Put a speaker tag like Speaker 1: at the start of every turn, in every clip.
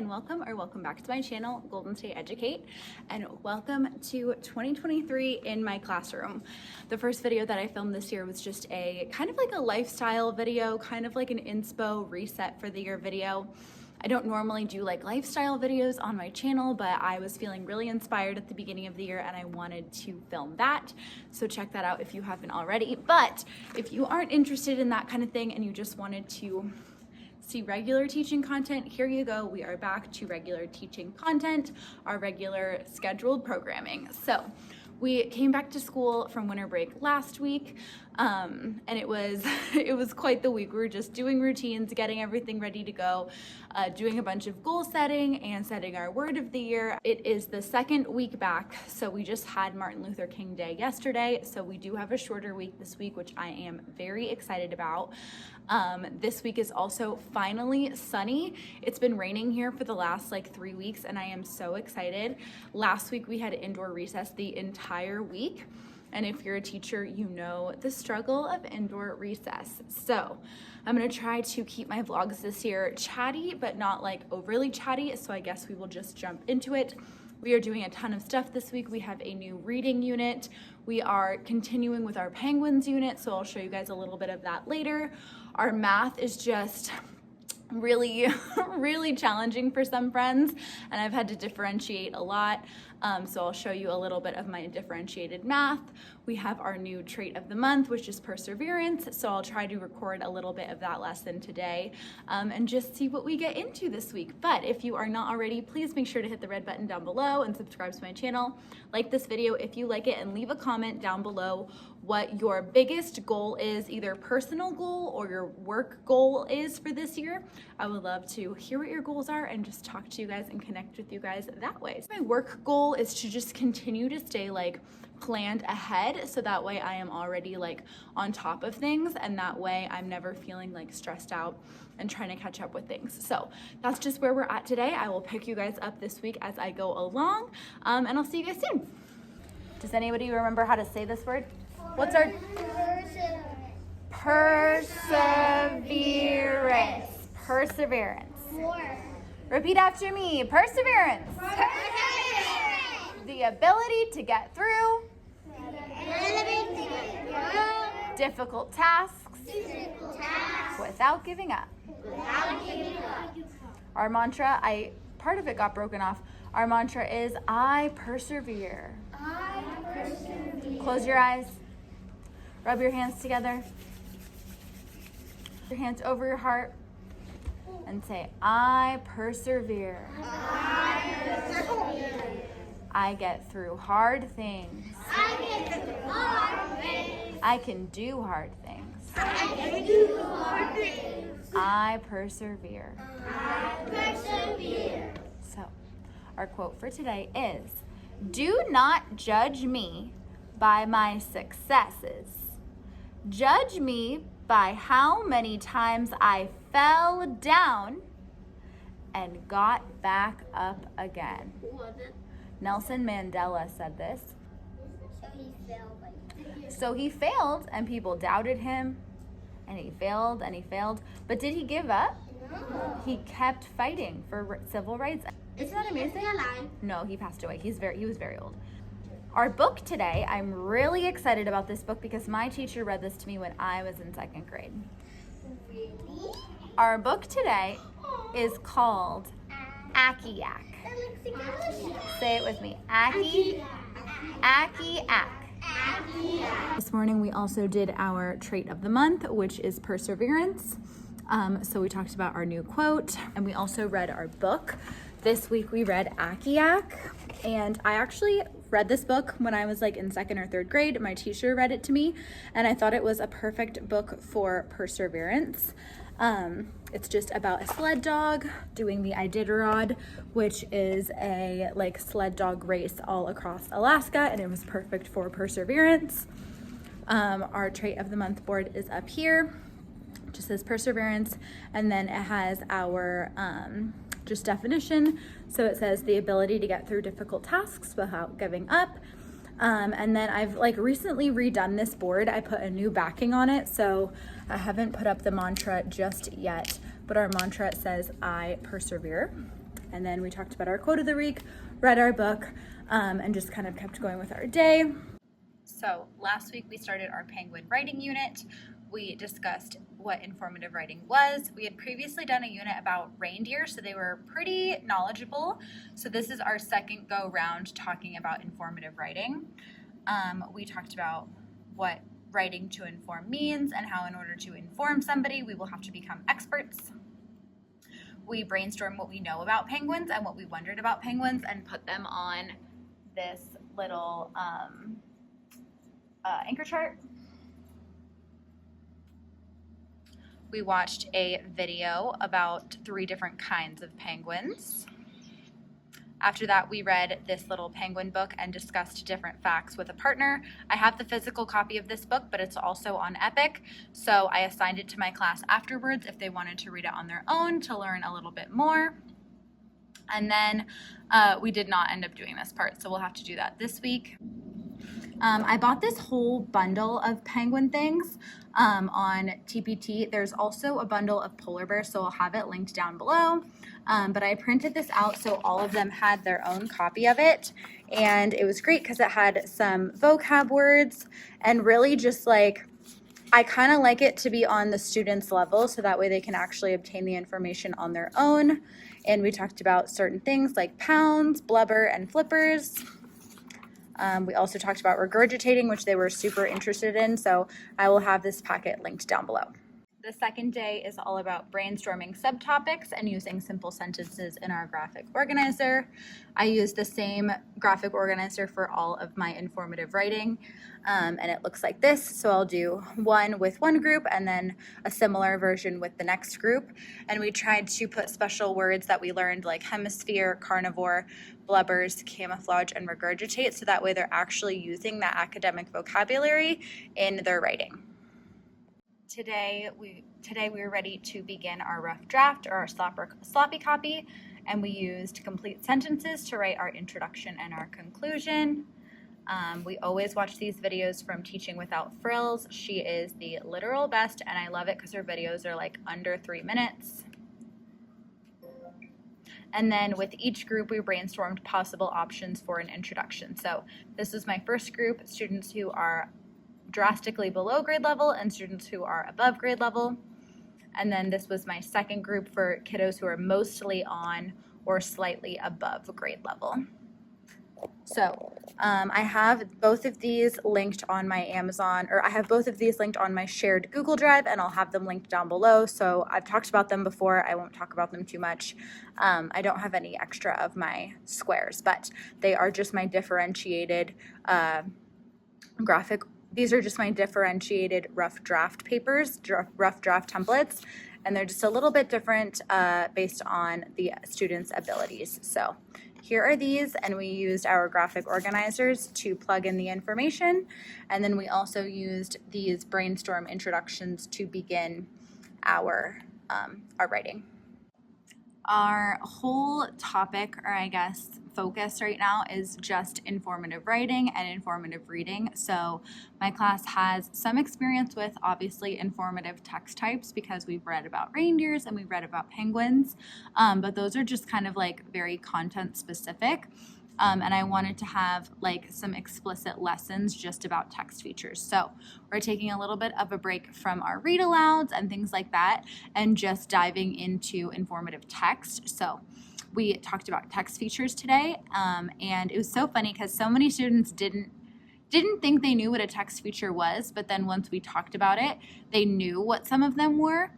Speaker 1: and welcome back to my channel, Golden State Educate, and welcome to 2023 in my classroom. The first video that I filmed this year was just a kind of like a lifestyle video, kind of like an inspo reset for the year video. I don't normally do like lifestyle videos on my channel, but I was feeling really inspired at the beginning of the year and I wanted to film that. So check that out if you haven't already. But if you aren't interested in that kind of thing and you just wanted to see regular teaching content, here you go. We are back to regular teaching content, our regular scheduled programming. So we came back to school from winter break last week, and it was quite the week. We were just doing routines, getting everything ready to go, doing a bunch of goal setting and setting our word of the year. It is the second week back, so we just had Martin Luther King Day yesterday, so we do have a shorter week this week, which I am very excited about. This week is also finally sunny. It's been raining here for the last like 3 weeks and I am so excited. Last week we had indoor recess the entire week. And if you're a teacher, you know the struggle of indoor recess. So I'm gonna try to keep my vlogs this year chatty, but not like overly chatty. So I guess we will just jump into it. We are doing a ton of stuff this week. We have a new reading unit. We are continuing with our penguins unit, so I'll show you guys a little bit of that later. Our math is just really challenging for some friends, and I've had to differentiate a lot. So I'll show you a little bit of my differentiated math. We have our new trait of the month, which is perseverance. So I'll try to record a little bit of that lesson today and just see what we get into this week. But if you are not already, please make sure to hit the red button down below and subscribe to my channel. Like this video if you like it, and leave a comment down below what your biggest goal is, either personal goal or your work goal is for this year. I would love to hear what your goals are and just talk to you guys and connect with you guys that way. So my work goal is to just continue to stay like planned ahead, so that way I am already like on top of things, and that way I'm never feeling like stressed out and trying to catch up with things. So that's just where we're at today. I will pick you guys up this week as I go along, and I'll see you guys soon. Does anybody remember how to say this word? What's our perseverance? Perseverance. Repeat after me. Perseverance. The ability to get through difficult tasks without giving up. Our mantra, part of it got broken off. Our mantra is I persevere. Close your eyes. Rub your hands together. Your hands over your heart and say, I persevere. I get through hard things. I can do hard things. I persevere. So, our quote for today is, do not judge me by my successes. Judge me by how many times I fell down and got back up again. Nelson Mandela said this. So he failed and people doubted him, and he failed and he failed. But did he give up? No. He kept fighting for civil rights. Isn't that amazing? No, he passed away. He was very old. Our book today, I'm really excited about this book because my teacher read this to me when I was in second grade. Really? Our book today is called Akiak. Say it with me. Akiak. This morning we also did our trait of the month, which is perseverance. So we talked about our new quote, and we also read our book. This week we read Akiak, and I actually read this book when I was like in second or third grade. My teacher read it to me, and I thought it was a perfect book for perseverance. It's just about a sled dog doing the Iditarod, which is a like sled dog race all across Alaska, and it was perfect for perseverance. Our trait of the month board is up here. It just says perseverance, and then it has our just definition. So it says the ability to get through difficult tasks without giving up. And then I've like recently redone this board. I put a new backing on it, so I haven't put up the mantra just yet, but our mantra says I persevere. And then we talked about our quote of the week, read our book, and just kind of kept going with our day. So last week we started our penguin writing unit. We discussed what informative writing was. We had previously done a unit about reindeer, so they were pretty knowledgeable. So this is our second go round talking about informative writing. We talked about what writing to inform means and how in order to inform somebody, we will have to become experts. We brainstormed what we know about penguins and what we wondered about penguins and put them on this little anchor chart. We watched a video about 3 different kinds of penguins. After that, we read this little penguin book and discussed different facts with a partner. I have the physical copy of this book, but it's also on Epic, so I assigned it to my class afterwards if they wanted to read it on their own to learn a little bit more. And then we did not end up doing this part, so we'll have to do that this week. I bought this whole bundle of penguin things on TPT. There's also a bundle of polar bears, so I'll have it linked down below. But I printed this out so all of them had their own copy of it. And it was great because it had some vocab words and really just like, I kind of like it to be on the student's level so that way they can actually obtain the information on their own. And we talked about certain things like pounds, blubber, and flippers. We also talked about regurgitating, which they were super interested in, so I will have this packet linked down below. The second day is all about brainstorming subtopics and using simple sentences in our graphic organizer. I use the same graphic organizer for all of my informative writing, and it looks like this. So I'll do one with one group and then a similar version with the next group. And we tried to put special words that we learned like hemisphere, carnivore, blubbers, camouflage, and regurgitate, so that way they're actually using that academic vocabulary in their writing. Today we were ready to begin our rough draft or our sloppy copy, and we used complete sentences to write our introduction and our conclusion. We always watch these videos from Teaching Without Frills. She is the literal best, and I love it because her videos are like under 3 minutes. And then with each group, we brainstormed possible options for an introduction. So this was my first group, students who are drastically below grade level and students who are above grade level. And then this was my second group for kiddos who are mostly on or slightly above grade level. So I have both of these linked on my Amazon, or I have both of these linked on my shared Google Drive, and I'll have them linked down below. So I've talked about them before. I won't talk about them too much. I don't have any extra of my squares, but they are just my differentiated graphic. These are just my differentiated rough draft papers, rough draft templates, and they're just a little bit different based on the students' abilities. So here are these, and we used our graphic organizers to plug in the information, and then we also used these brainstorm introductions to begin our writing. Our whole topic, or I guess focus right now, is just informative writing and informative reading. So my class has some experience with obviously informative text types because we've read about reindeers and we've read about penguins, but those are just kind of like very content specific. And I wanted to have like some explicit lessons just about text features. So we're taking a little bit of a break from our read alouds and things like that and just diving into informative text. So we talked about text features today, and it was so funny because so many students didn't think they knew what a text feature was, but then once we talked about it, they knew what some of them were.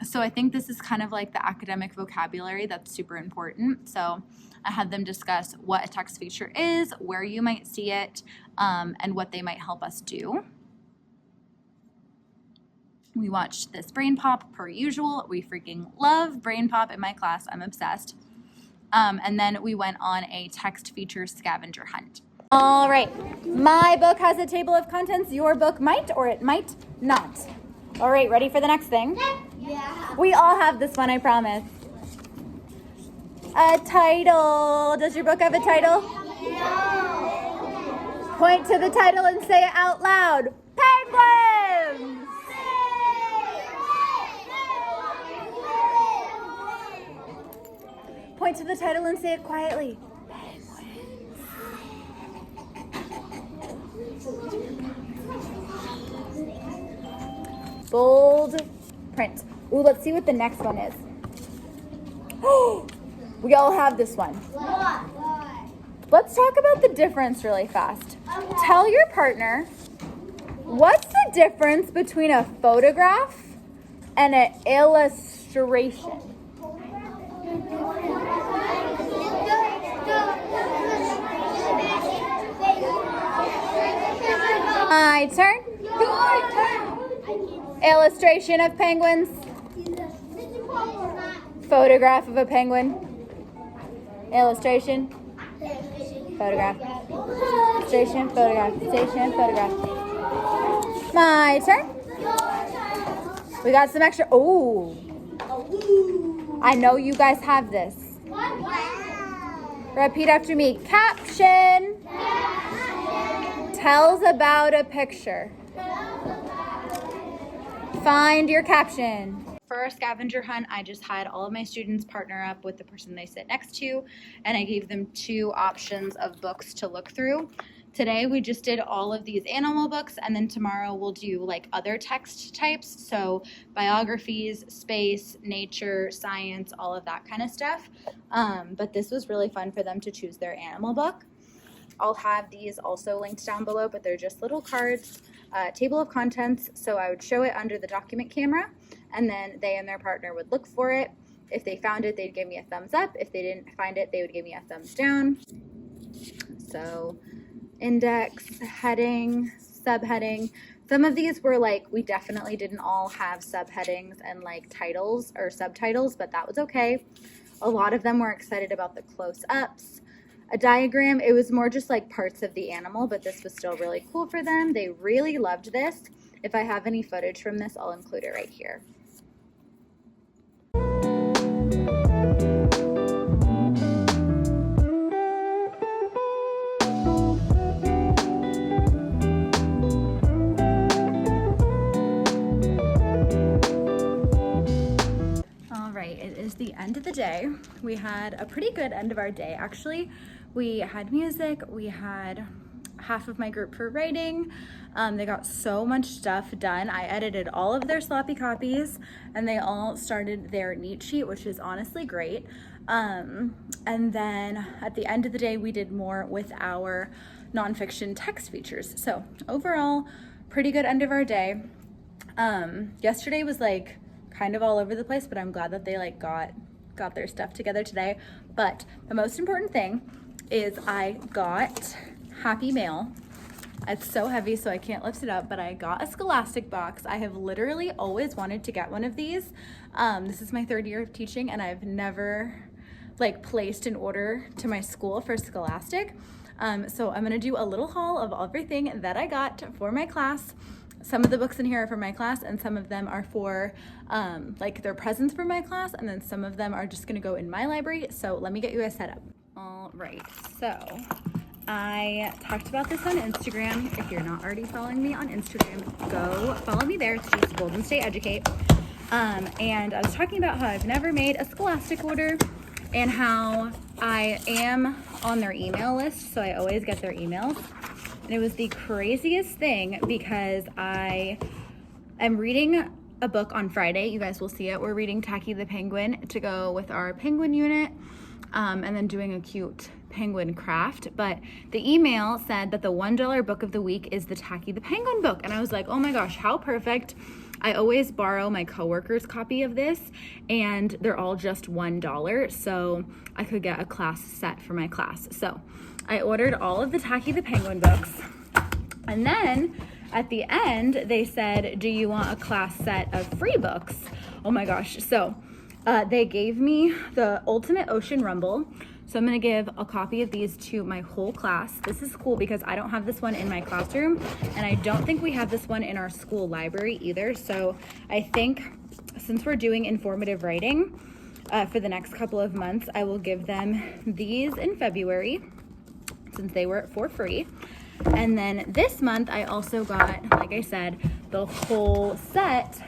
Speaker 1: So I think this is kind of like the academic vocabulary that's super important. So I had them discuss what a text feature is, where you might see it, and what they might help us do. We watched this Brain Pop per usual. We freaking love Brain Pop in my class. I'm obsessed. And then we went on a text feature scavenger hunt. All right, my book has a table of contents. Your book might or it might not. All right, ready for the next thing? Yeah. We all have this one, I promise. A title. Does your book have a title? No. Point to the title and say it out loud. Penguins! point to the title and say it quietly. Bold print. Ooh, let's see what the next one is. Oh, we all have this one. Let's talk about the difference really fast. Okay. Tell your partner, what's the difference between a photograph and an illustration? My turn. Your turn. Illustration of penguins. Photograph of a penguin. Illustration. Photograph. Illustration. Photograph. Illustration. Photograph. My turn. We got some extra. Oh. I know you guys have this. Repeat after me. Caption. Tells about a picture. Find your caption. For our scavenger hunt, I just had all of my students partner up with the person they sit next to, and I gave them 2 options of books to look through. Today we just did all of these animal books, and then tomorrow we'll do like other text types, so biographies, space, nature, science, all of that kind of stuff. But this was really fun for them to choose their animal book. I'll have these also linked down below, but they're just little cards, table of contents. So I would show it under the document camera, and then they and their partner would look for it. If they found it, they'd give me a thumbs up. If they didn't find it, they would give me a thumbs down. So index, heading, subheading. Some of these were like, we definitely didn't all have subheadings and like titles or subtitles, but that was okay. A lot of them were excited about the close-ups. A diagram, it was more just like parts of the animal, but this was still really cool for them. They really loved this. If I have any footage from this, I'll include it right here. All right, it is the end of the day. We had a pretty good end of our day, actually. We had music, we had half of my group for writing. They got so much stuff done. I edited all of their sloppy copies, and they all started their neat sheet, which is honestly great. And then at the end of the day, we did more with our nonfiction text features. So overall, pretty good end of our day. Yesterday was like kind of all over the place, but I'm glad that they like got their stuff together today. But the most important thing is I got Happy Mail. It's so heavy, so I can't lift it up, but I got a Scholastic box. I have literally always wanted to get one of these. This is my 3rd year of teaching, and I've never like placed an order to my school for Scholastic. So I'm gonna do a little haul of everything that I got for my class. Some of the books in here are for my class, and some of them are for like their presents for my class, and then some of them are just gonna go in my library. So let me get you guys set up. All right, so I talked about this on Instagram. If you're not already following me on Instagram, go follow me there. It's just Golden State Educate. And I was talking about how I've never made a Scholastic order and how I am on their email list, so I always get their emails. And it was the craziest thing because I am reading a book on Friday. You guys will see it. We're reading Tacky the Penguin to go with our penguin unit, and then doing a cute penguin craft. But the email said that the $1 book of the week is the Tacky the Penguin book. And I was like, oh my gosh, how perfect. I always borrow my coworker's copy of this, and they're all just $1, so I could get a class set for my class. So I ordered all of the Tacky the Penguin books, and then at the end they said, do you want a class set of free books? Oh my gosh. So they gave me the Ultimate Ocean Rumble. So I'm gonna give a copy of these to my whole class. This is cool because I don't have this one in my classroom, and I don't think we have this one in our school library either. So I think since we're doing informative writing for the next couple of months, I will give them these in February since they were for free. And then this month I also got, like I said, the whole set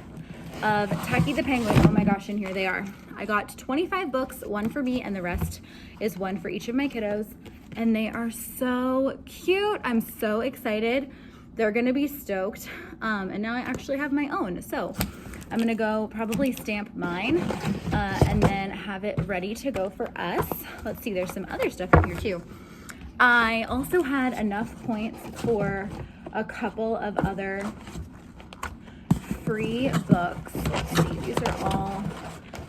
Speaker 1: of Tacky the Penguin. Oh my gosh, and here they are. I got 25 books, one for me, and the rest is one for each of my kiddos. And they are so cute. I'm so excited. They're gonna be stoked. And now I actually have my own. So I'm gonna go probably stamp mine and then have it ready to go for us. Let's see, there's some other stuff in here too. I also had enough points for a couple of other free books. Let's see, these are all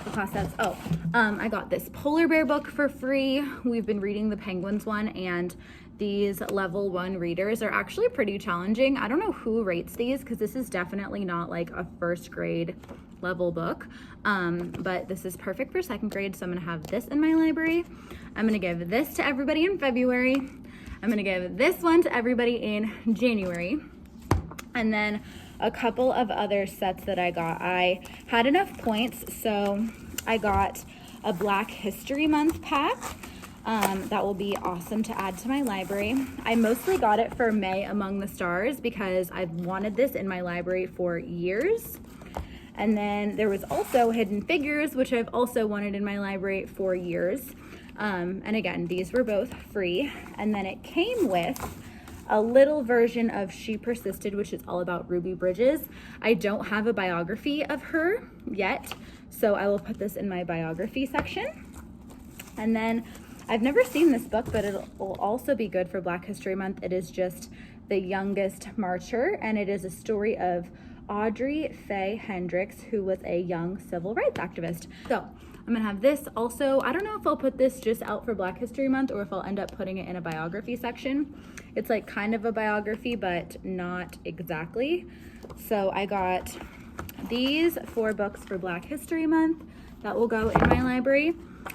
Speaker 1: the class sets. Oh, I got this polar bear book for free. We've been reading the Penguins one, and these level 1 readers are actually pretty challenging. I don't know who rates these because this is definitely not like a first grade level book, but this is perfect for second grade. So I'm gonna have this in my library. I'm gonna give this to everybody in February. I'm gonna give this one to everybody in January. And then a couple of other sets that I got. I had enough points, so I got a Black History Month pack. That will be awesome to add to my library. I mostly got it for May Among the Stars because I've wanted this in my library for years. And then there was also Hidden Figures, which I've also wanted in my library for years. And again, these were both free. And then it came with a little version of She Persisted, which is all about Ruby Bridges. I don't have a biography of her yet, so I will put this in my biography section. And then I've never seen this book, but it will also be good for Black History Month. It is just The Youngest Marcher, and it is a story of Audrey Faye Hendricks, who was a young civil rights activist. So I'm gonna have this also. I don't know if I'll put this just out for Black History Month or if I'll end up putting it in a biography section. It's like kind of a biography, but not exactly. So I got these 4 books for Black History Month that will go in my library.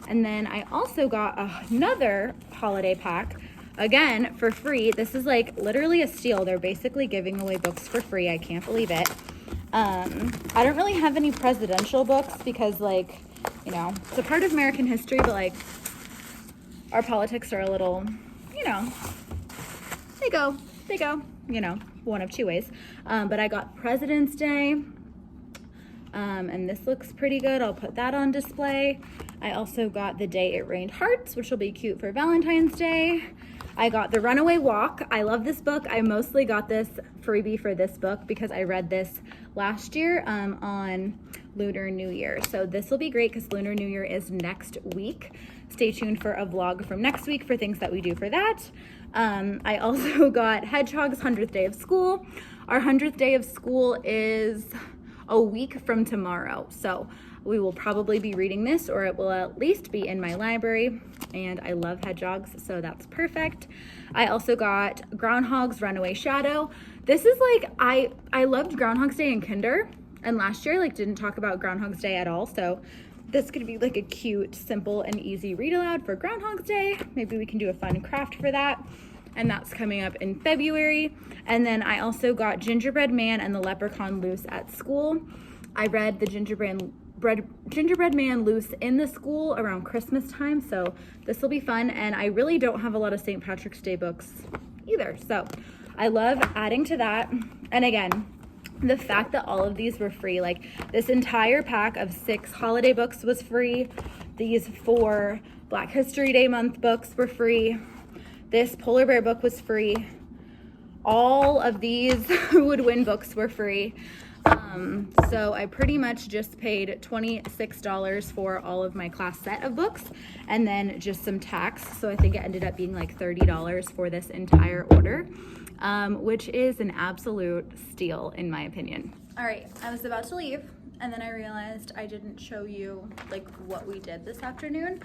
Speaker 1: And then I also got another holiday pack, again, for free. This is like literally a steal. They're basically giving away books for free. I can't believe it. I don't really have any presidential books because, like, you know, it's a part of American history, but like our politics are a little, you know, they go, you know, one of 2 ways. But I got President's Day, and this looks pretty good. I'll put that on display. I also got The Day It Rained Hearts, which will be cute for Valentine's Day. I got The Runaway Walk. I love this book. I mostly got this freebie for this book because I read this last year on Lunar New Year. So this will be great because Lunar New Year is next week. Stay tuned for a vlog from next week for things that we do for that. I also got Hedgehog's 100th Day of School. Our 100th day of school is a week from tomorrow. So we will probably be reading this, or it will at least be in my library. And I love hedgehogs, so that's perfect. I also got Groundhog's Runaway Shadow. This is like, I loved Groundhog's Day in kinder, and last year I like didn't talk about Groundhog's Day at all. So this could be like a cute, simple, and easy read aloud for Groundhog's Day. Maybe we can do a fun craft for that. And that's coming up in February. And then I also got Gingerbread Man and the Leprechaun Loose at school. I read the Gingerbread Man Loose in the school around Christmas time, so this will be fun. And I really don't have a lot of St. Patrick's Day books either, so I love adding to that. And again, the fact that all of these were free, like this entire pack of 6 holiday books was free. These 4 Black History Day month books were free. This polar bear book was free. All of these Would Win books were free. So I pretty much just paid $26 for all of my class set of books and then just some tax. So I think it ended up being like $30 for this entire order, which is an absolute steal in my opinion. All right, I was about to leave and then I realized I didn't show you like what we did this afternoon.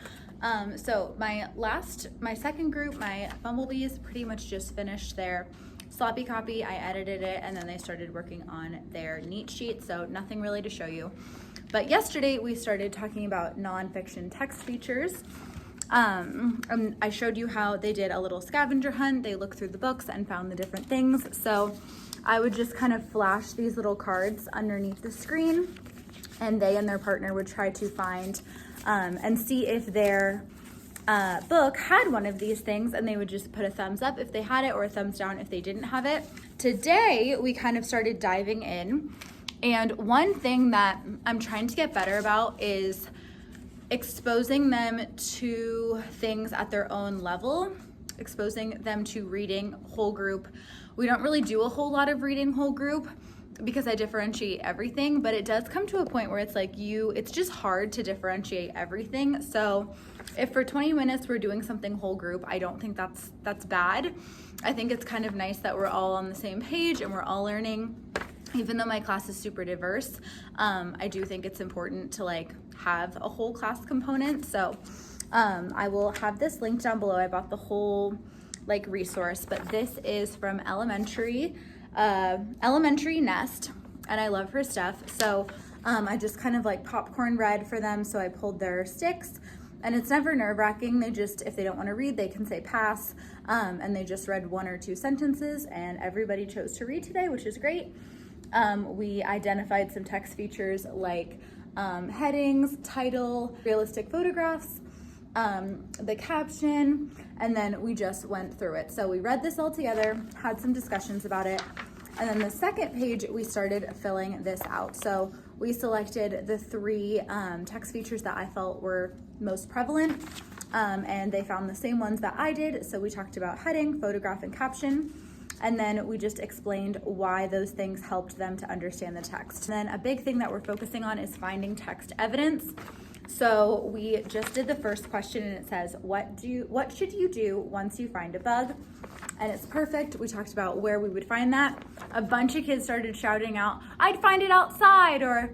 Speaker 1: So my second group, my bumblebees, pretty much just finished their sloppy copy. I edited it and then they started working on their neat sheet, so nothing really to show you. But yesterday we started talking about nonfiction text features. And I showed you how they did a little scavenger hunt. They looked through the books and found the different things. So I would just kind of flash these little cards underneath the screen, and they and their partner would try to find and see if their book had one of these things, and they would just put a thumbs up if they had it or a thumbs down if they didn't have it. Today we kind of started diving in And one thing that I'm trying to get better about is exposing them to things at their own level, exposing them to reading whole group. We don't really do a whole lot of reading whole group because I differentiate everything, but it does come to a point where it's like it's just hard to differentiate everything. So if for 20 minutes we're doing something whole group, I don't think that's bad. I think it's kind of nice that we're all on the same page and we're all learning. Even though my class is super diverse, I do think it's important to like have a whole class component. So I will have this link down below. I bought the whole like resource, but this is from Elementary Nest, and I love her stuff. So I just kind of like popcorn read for them. So I pulled their sticks, and it's never nerve-wracking. They just, if they don't want to read, they can say pass. And they just read 1 or 2 sentences, and everybody chose to read today, which is great. We identified some text features like headings, title, realistic photographs, the caption, and then we just went through it. So we read this all together, had some discussions about it, and then the second page we started filling this out. So we selected the 3 text features that I felt were most prevalent, and they found the same ones that I did. So we talked about heading, photograph, and caption. And then we just explained why those things helped them to understand the text. And then a big thing that we're focusing on is finding text evidence. So we just did the first question, and it says, what should you do once you find a bug? And it's perfect. We talked about where we would find that. A bunch of kids started shouting out, I'd find it outside, or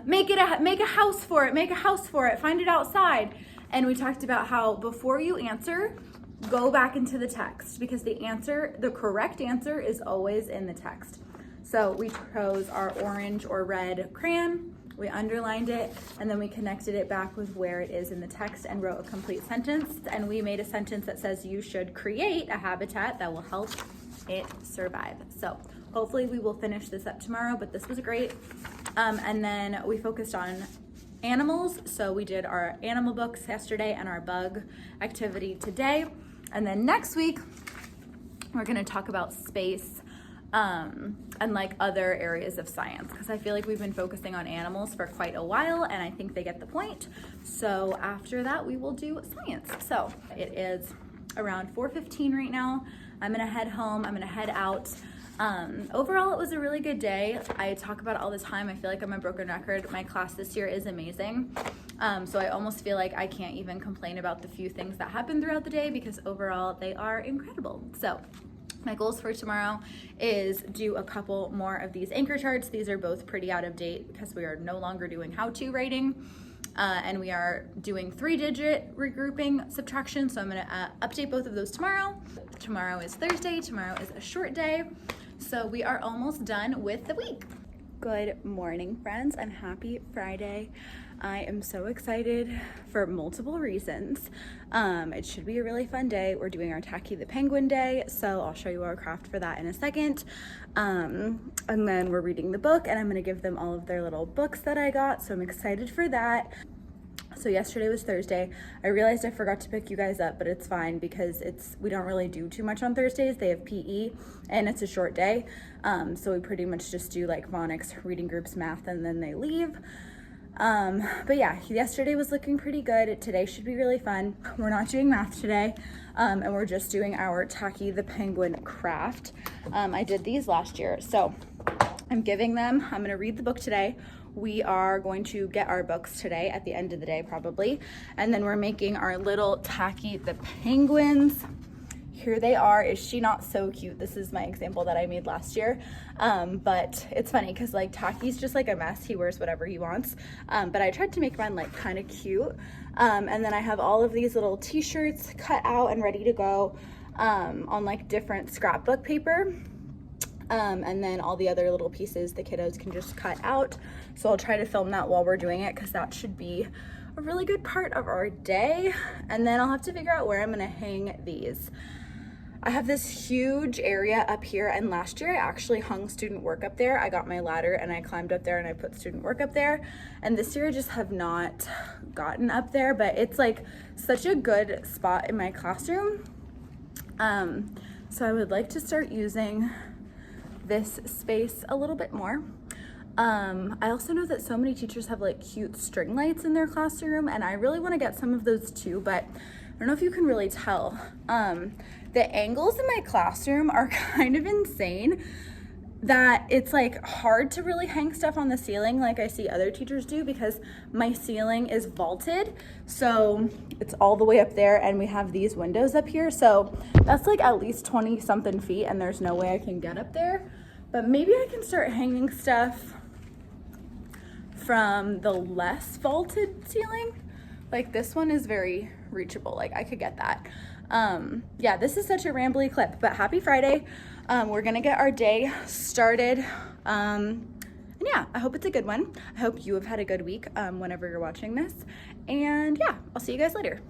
Speaker 1: make a house for it, find it outside. And we talked about how before you answer, go back into the text, because the correct answer is always in the text. So we chose our orange or red crayon, we underlined it, and then we connected it back with where it is in the text and wrote a complete sentence. And we made a sentence that says you should create a habitat that will help it survive. So hopefully we will finish this up tomorrow, but this was great. And then we focused on animals. So we did our animal books yesterday and our bug activity today. And then next week, we're gonna talk about space and like other areas of science, because I feel like we've been focusing on animals for quite a while, and I think they get the point. So after that, we will do science. So it is around 4:15 right now. I'm gonna head home, I'm gonna head out. Overall, it was a really good day. I talk about it all the time. I feel like I'm a broken record. My class this year is amazing. So I almost feel like I can't even complain about the few things that happen throughout the day, because overall they are incredible. So my goals for tomorrow is do a couple more of these anchor charts. These are both pretty out of date because we are no longer doing how-to writing. And we are doing 3-digit regrouping subtraction. So I'm gonna update both of those tomorrow. Tomorrow is Thursday, tomorrow is a short day. So we are almost done with the week. Good morning, friends, and happy Friday. I am so excited for multiple reasons. It should be a really fun day. We're doing our Tacky the Penguin Day, so I'll show you our craft for that in a second. And then we're reading the book, and I'm gonna give them all of their little books that I got, so I'm excited for that. So yesterday was Thursday. I realized I forgot to pick you guys up, but it's fine because we don't really do too much on Thursdays. They have PE and it's a short day. So we pretty much just do like phonics, reading groups, math, and then they leave. But yeah, yesterday was looking pretty good. Today should be really fun. We're not doing math today, and we're just doing our Tacky the Penguin craft. I did these last year, so I'm gonna read the book today. We are going to get our books today at the end of the day probably, and then we're making our little Tacky the Penguins. Here they are. Is she not so cute? This is my example that I made last year, but it's funny because like Tacky's just like a mess. He wears whatever he wants, but I tried to make mine like kind of cute, and then I have all of these little t-shirts cut out and ready to go on like different scrapbook paper. And then all the other little pieces the kiddos can just cut out. So I'll try to film that while we're doing it, because that should be a really good part of our day. And then I'll have to figure out where I'm gonna hang these. I have this huge area up here, and last year I actually hung student work up there. I got my ladder and I climbed up there and I put student work up there. And this year I just have not gotten up there, but it's like such a good spot in my classroom. So I would like to start using this space a little bit more. I also know that so many teachers have like cute string lights in their classroom, and I really want to get some of those too, but I don't know if you can really tell. The angles in my classroom are kind of insane, that it's like hard to really hang stuff on the ceiling like I see other teachers do, because my ceiling is vaulted, so it's all the way up there, and we have these windows up here, so that's like at least 20 something feet, and there's no way I can get up there. But maybe I can start hanging stuff from the less vaulted ceiling. Like this one is very reachable, like I could get that. Yeah, this is such a rambly clip, but happy Friday. We're gonna get our day started. And yeah, I hope it's a good one. I hope you have had a good week whenever you're watching this. And yeah, I'll see you guys later.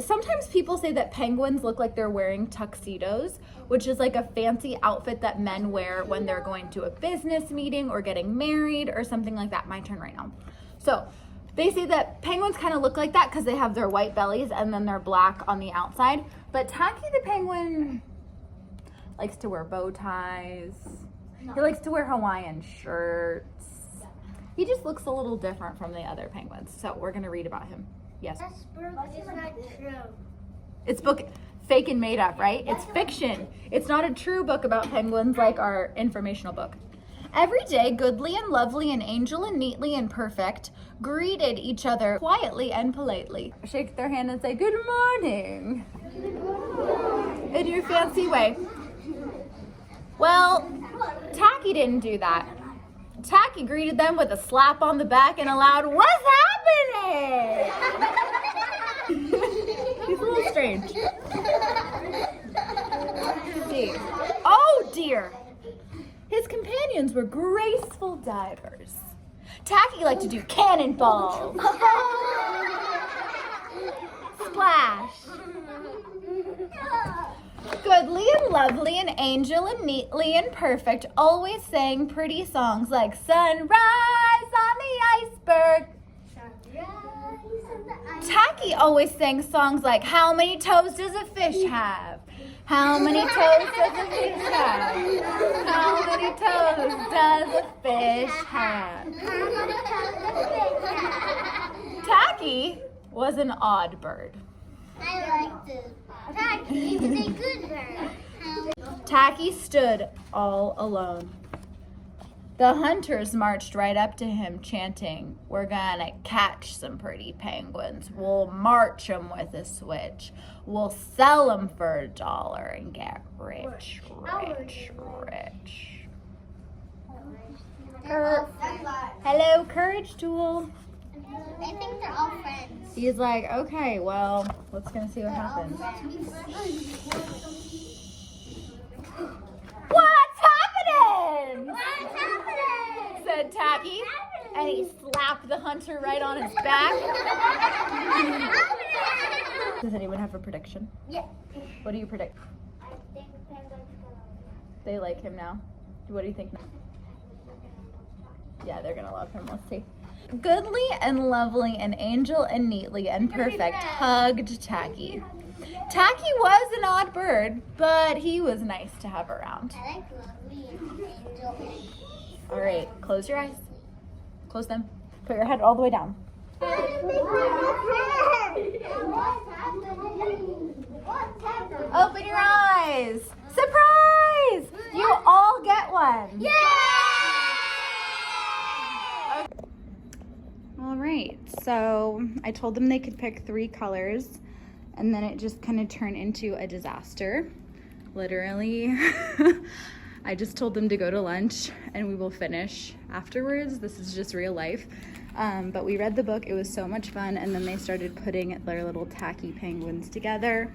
Speaker 1: Sometimes people say that penguins look like they're wearing tuxedos, which is like a fancy outfit that men wear when they're going to a business meeting or getting married or something like that. My turn right now. So they say that penguins kind of look like that because they have their white bellies and then they're black on the outside. But Tacky the penguin likes to wear bow ties. He likes to wear Hawaiian shirts. He just looks a little different from the other penguins. So we're gonna read about him. Yes.
Speaker 2: That's not true.
Speaker 1: It's book fake and made up, right? It's fiction. It's not a true book about penguins like our informational book. Every day, Goodly and Lovely and Angel and Neatly and Perfect greeted each other quietly and politely. Shake their hand and say, "Good morning," in your fancy way. Well, Tacky didn't do that. Tacky greeted them with a slap on the back and a loud, "What's happening?" He's a little strange. See. Oh dear. His companions were graceful divers. Tacky liked to do cannonballs. Splash. Goodly and Lovely and Angel and Neatly and Perfect always sang pretty songs like Sunrise on the Iceberg. Tacky always sang songs like How many toes does a fish have? How many toes does a fish have? How many toes does a fish have? Tacky was an odd bird.
Speaker 2: I like this. Tacky is a good bird.
Speaker 1: Tacky stood all alone. The hunters marched right up to him chanting, "We're gonna catch some pretty penguins. We'll march them with a switch. We'll sell them for $1 and get rich, rich, rich." Hello, Courage Tool.
Speaker 2: I think they're all friends.
Speaker 1: He's like, okay, well, let's gonna see what happens. What's happening?
Speaker 2: What's happening?
Speaker 1: Said Tacky, and he slapped the hunter right on his back. Does anyone have a prediction?
Speaker 2: Yeah.
Speaker 1: What do you predict?
Speaker 2: I think penguins gonna
Speaker 1: They like him now. What do you think? Yeah, they're gonna love him. Let's see. Goodly and Lovely and Angel and Neatly and Perfect hugged Tacky. Tacky was an odd bird, but he was nice to have around.
Speaker 2: I like Lovely and Angel.
Speaker 1: All right, close your eyes. Close them. Put your head all the way down.
Speaker 2: What's happening?
Speaker 1: Open your eyes. Surprise! You all get one.
Speaker 2: Yay!
Speaker 1: All right, so I told them they could pick 3 colors, and then it just kind of turned into a disaster. Literally, I just told them to go to lunch and we will finish afterwards. This is just real life. But we read the book, it was so much fun, and then they started putting their little tacky penguins together.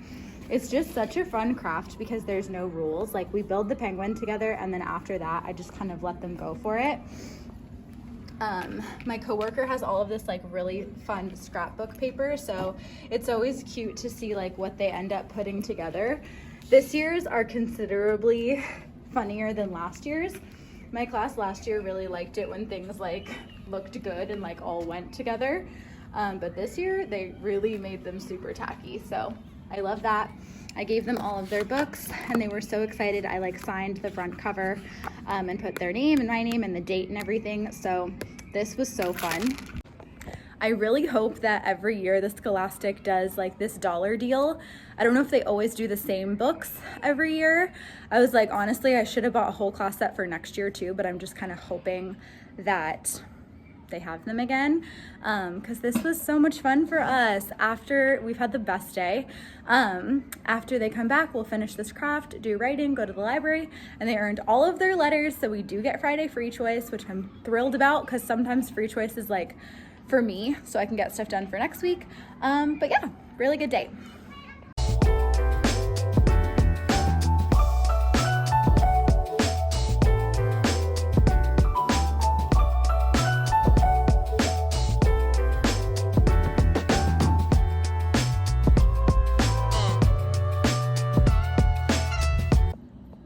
Speaker 1: It's just such a fun craft because there's no rules. Like, we build the penguin together, and then after that, I just kind of let them go for it. My coworker has all of this like really fun scrapbook paper, so it's always cute to see like what they end up putting together. This year's are considerably funnier than last year's. My class last year really liked it when things like looked good and like all went together, but this year they really made them super tacky. So I love that. I gave them all of their books and they were so excited. I like signed the front cover and put their name and my name and the date and everything. So this was so fun. I really hope that every year the Scholastic does like this dollar deal. I don't know if they always do the same books every year. I was like, honestly, I should have bought a whole class set for next year too, but I'm just kind of hoping that they have them again, because this was so much fun for us. After we've had the best day, after they come back, we'll finish this craft, do writing, go to the library, and they earned all of their letters. So we do get Friday free choice, which I'm thrilled about, because sometimes free choice is like for me, so I can get stuff done for next week. But yeah, really good day.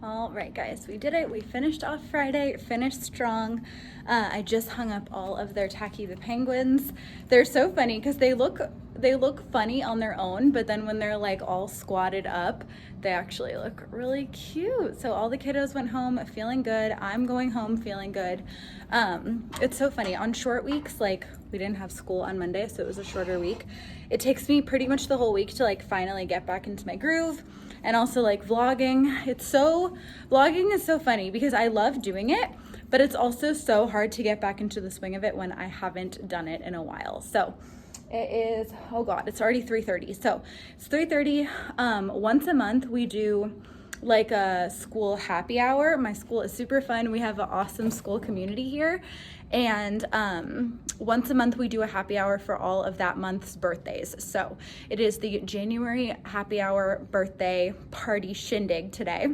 Speaker 1: All right, guys, we did it. We finished off Friday, finished strong. I just hung up all of their Tacky the Penguins. They're so funny because they look funny on their own, but then when they're like all squatted up, they actually look really cute. So all the kiddos went home feeling good. I'm going home feeling good. It's so funny. On short weeks, like we didn't have school on Monday, so it was a shorter week. It takes me pretty much the whole week to like finally get back into my groove. And also like vlogging. Vlogging is so funny because I love doing it, but it's also so hard to get back into the swing of it when I haven't done it in a while. So it is, oh God, it's already 3:30. So it's 3:30. Once a month we do like a school happy hour. My school is super fun. We have an awesome school community here. And once a month we do a happy hour for all of that month's birthdays. So it is the January happy hour birthday party shindig today.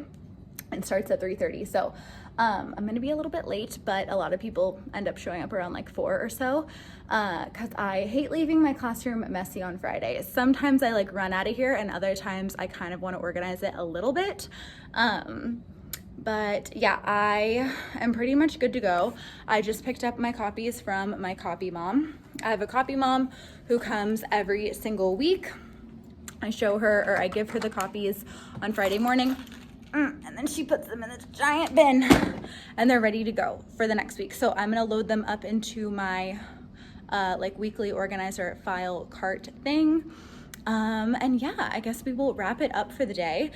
Speaker 1: It starts at 3:30. So I'm gonna be a little bit late, but a lot of people end up showing up around like 4 or so, because I hate leaving my classroom messy on Fridays. Sometimes I like run out of here and other times I kind of want to organize it a little bit. But yeah, I am pretty much good to go. I just picked up my copies from my copy mom. I have a copy mom who comes every single week. I show her, or I give her the copies on Friday morning, and then she puts them in this giant bin and they're ready to go for the next week. So I'm gonna load them up into my like weekly organizer file cart thing. And yeah, I guess we will wrap it up for the day.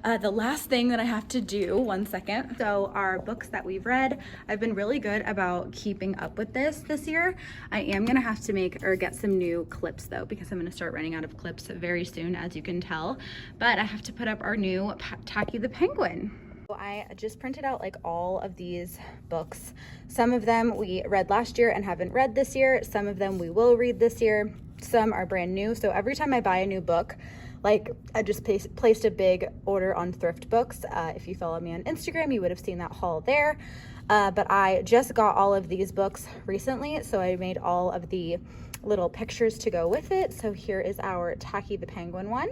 Speaker 1: The last thing that I have to do, one second. So our books that we've read, I've been really good about keeping up with this year. I am gonna have to make or get some new clips though, because I'm gonna start running out of clips very soon, as you can tell. But I have to put up our new Tacky the Penguin. I just printed out like all of these books. Some of them we read last year and haven't read this year. Some of them we will read this year. Some are brand new. So every time I buy a new book, like I just placed a big order on Thrift Books. If you follow me on Instagram, you would have seen that haul there. But I just got all of these books recently. So I made all of the little pictures to go with it. So here is our Tacky the Penguin one.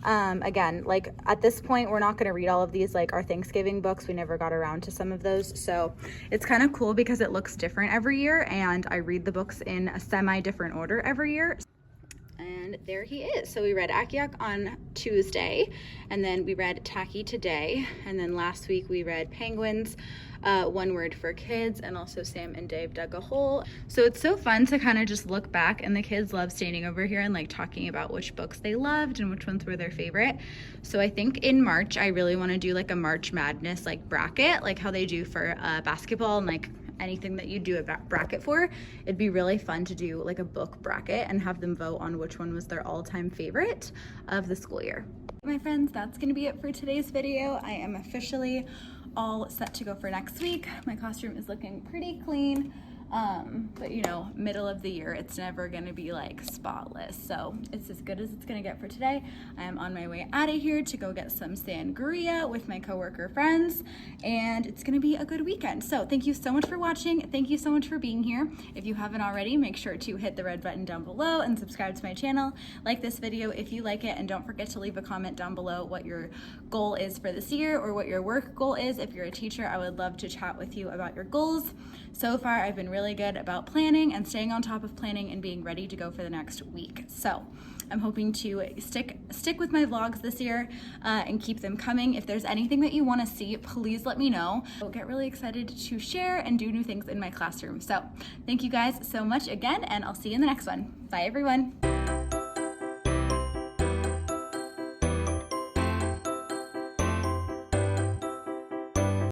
Speaker 1: Again, like at this point, we're not going to read all of these, like our Thanksgiving books. We never got around to some of those. So it's kind of cool because it looks different every year and I read the books in a semi-different order every year. And there he is. So we read Akiak on Tuesday, and then we read Tacky today. And then last week we read Penguins, One Word for Kids, and also Sam and Dave Dug a Hole. So it's so fun to kind of just look back, and the kids love standing over here and like talking about which books they loved and which ones were their favorite. So I think in March, I really want to do like a March Madness like bracket, like how they do for basketball and like anything that you do a bracket for. It'd be really fun to do like a book bracket and have them vote on which one was their all-time favorite of the school year. My friends, that's gonna be it for today's video. I am officially all set to go for next week. My classroom is looking pretty clean. But you know, middle of the year, it's never gonna be like spotless. So it's as good as it's gonna get for today. I am on my way out of here to go get some sangria with my coworker friends, and it's gonna be a good weekend. So thank you so much for watching. Thank you so much for being here. If you haven't already, make sure to hit the red button down below and subscribe to my channel. Like this video if you like it, and don't forget to leave a comment down below what your goal is for this year or what your work goal is. If you're a teacher, I would love to chat with you about your goals. So far, I've been really good about planning and staying on top of planning and being ready to go for the next week. So I'm hoping to stick with my vlogs this year and keep them coming. If there's anything that you want to see, please let me know. I'll get really excited to share and do new things in my classroom. So thank you guys so much again, and I'll see you in the next one. Bye everyone.